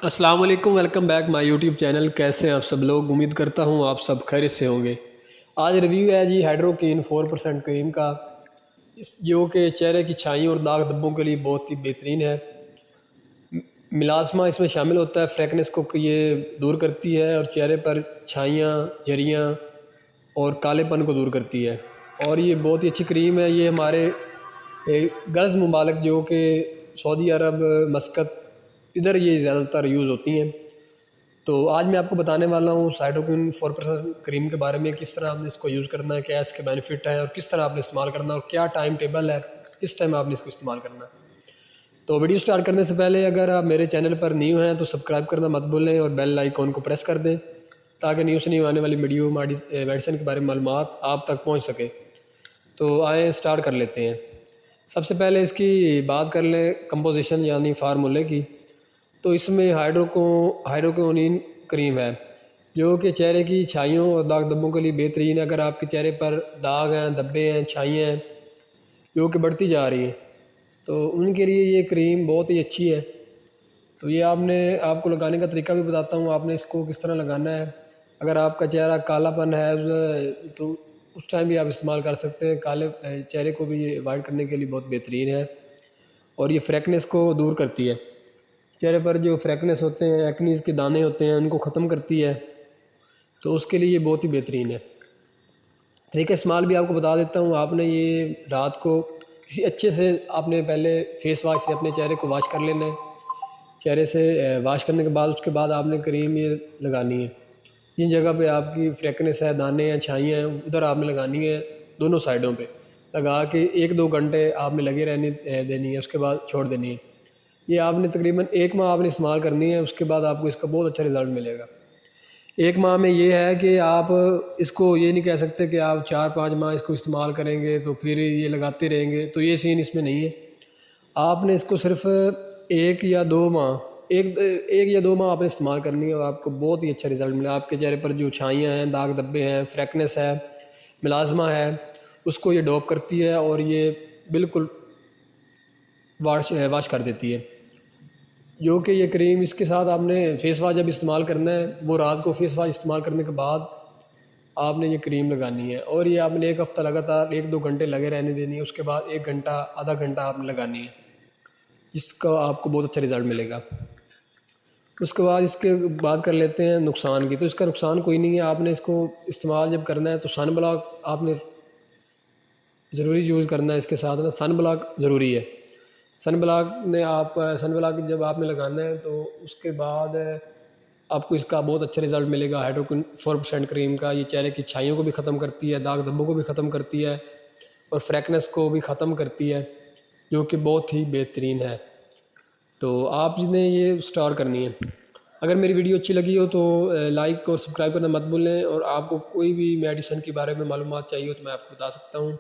अस्सलाम वालेकुम, welcome back my YouTube channel. कैसे हैं आप सब लोग? उम्मीद करता हूँ आप सब खैरियत से होंगे। आज रिव्यू है जी हाइड्रोक्विन 4% क्रीम का, इस जो कि चेहरे की छाई और दाग धब्बों के लिए बहुत ही बेहतरीन है। मिलाजमा इसमें शामिल होता है, फ्रेकनेस को ये दूर करती है और चेहरे पर छाइयाँ, झरियाँ और कालेपन को दूर करती है। और ये बहुत ही अच्छी क्रीम है। ये हमारे गल्फ़ मुमालिक जो कि सऊदी अरब, मस्कत, इधर ये ज़्यादातर यूज़ होती हैं। तो आज मैं आपको बताने वाला हूँ हाइड्रोक्विन 4% क्रीम के बारे में, किस तरह आपने इसको यूज़ करना है, क्या इसके बेनिफिट हैं और किस तरह आपने इस्तेमाल करना है और क्या टाइम टेबल है, किस टाइम आपने इसको इस्तेमाल करना है। तो वीडियो स्टार्ट करने से पहले अगर आप मेरे चैनल पर न्यू हैं तो सब्सक्राइब करना मत भूलें और बेल आइकॉन को प्रेस कर दें ताकि न्यू से न्यू आने वाली वीडियो मेडिसिन के बारे में मालूमात आप तक पहुँच सके। तो आए स्टार्ट कर लेते हैं। सबसे पहले इसकी बात कर लें कंपोजिशन यानी फार्मूले की। तो इसमें हाइड्रोक्विनोन क्रीम है जो कि चेहरे की छाइयों और दाग धब्बों के लिए बेहतरीन है। अगर आपके चेहरे पर दाग हैं, धब्बे हैं, छाइयाँ हैं जो कि बढ़ती जा रही हैं तो उनके लिए ये क्रीम बहुत ही अच्छी है। तो ये आपको लगाने का तरीका भी बताता हूँ, आपने इसको किस तरह लगाना है। अगर आपका चेहरा कालापन है तो उस टाइम भी आप इस्तेमाल कर सकते हैं। काले चेहरे को भी ये अवॉइड करने के लिए बहुत बेहतरीन है और ये फ्रेकनेस को दूर करती है। चेहरे पर जो फ्रेकनेस होते हैं, एक्नीज़ के दाने होते हैं, उनको ख़त्म करती है। तो उसके लिए ये बहुत ही बेहतरीन है। तरीका इस्तेमाल भी आपको बता देता हूँ। आपने ये रात को किसी अच्छे से आपने पहले फेस वाश से अपने चेहरे को वॉश कर लेना है। चेहरे से वॉश करने के बाद उसके बाद आपने क्रीम ये लगानी है। जिन जगह पे आपकी फ्रेकनेस है, दाने हैं, छाइयाँ हैं, उधर आपने लगानी है, दोनों साइडों पे लगा के 1-2 घंटे आपने लगे रहने देनी है, उसके बाद छोड़ देनी है। ये आपने तकरीबन 1 माह आपने इस्तेमाल करनी है, उसके बाद आपको इसका बहुत अच्छा रिज़ल्ट मिलेगा। 1 माह में ये है कि आप इसको ये नहीं कह सकते कि आप 4-5 माह इसको इस्तेमाल करेंगे तो फिर ये लगाते रहेंगे, तो ये सीन इसमें नहीं है। आपने इसको सिर्फ़ 1 या 2 माह आपने इस्तेमाल करनी है और आपको बहुत ही अच्छा रिज़ल्ट मिलेगा। आपके चेहरे पर जो छाइयाँ हैं, दाग धब्बे हैं, फ्रेकनेस है, मिलाज़मा है, उसको ये डॉप करती है और ये बिल्कुल वाश कर देती है। जो कि ये क्रीम इसके साथ आपने फ़ेस वाश जब इस्तेमाल करना है, वो रात को फ़ेस वाश इस्तेमाल करने के बाद आपने ये क्रीम लगानी है और ये आपने 1 हफ़्ता लगातार 1-2 घंटे लगे रहने देनी है। उसके बाद 1 घंटा, आधा घंटा आपने लगानी है, जिसका आपको बहुत अच्छा रिज़ल्ट मिलेगा। उसके बाद इसके बात कर लेते हैं नुकसान की। तो इसका नुकसान कोई नहीं है। आपने इसको इस्तेमाल जब करना है तो सन ब्लॉक आपने ज़रूरी यूज़ करना है। इसके साथ ना सन ब्लॉक ज़रूरी है। सन ब्लॉक जब आपने लगाना है तो उसके बाद आपको इसका बहुत अच्छा रिज़ल्ट मिलेगा। हाइड्रोक्विन 4% क्रीम का ये चेहरे की छाइयों को भी ख़त्म करती है, दाग धब्बों को भी ख़त्म करती है और फ्रेकनेस को भी ख़त्म करती है, जो कि बहुत ही बेहतरीन है। तो आपने ये स्टार करनी है। अगर मेरी वीडियो अच्छी लगी हो तो लाइक और सब्सक्राइब करना मत भूलें और आपको कोई भी मेडिसिन के बारे में मालूमात चाहिए हो तो मैं आपको बता सकता हूँ।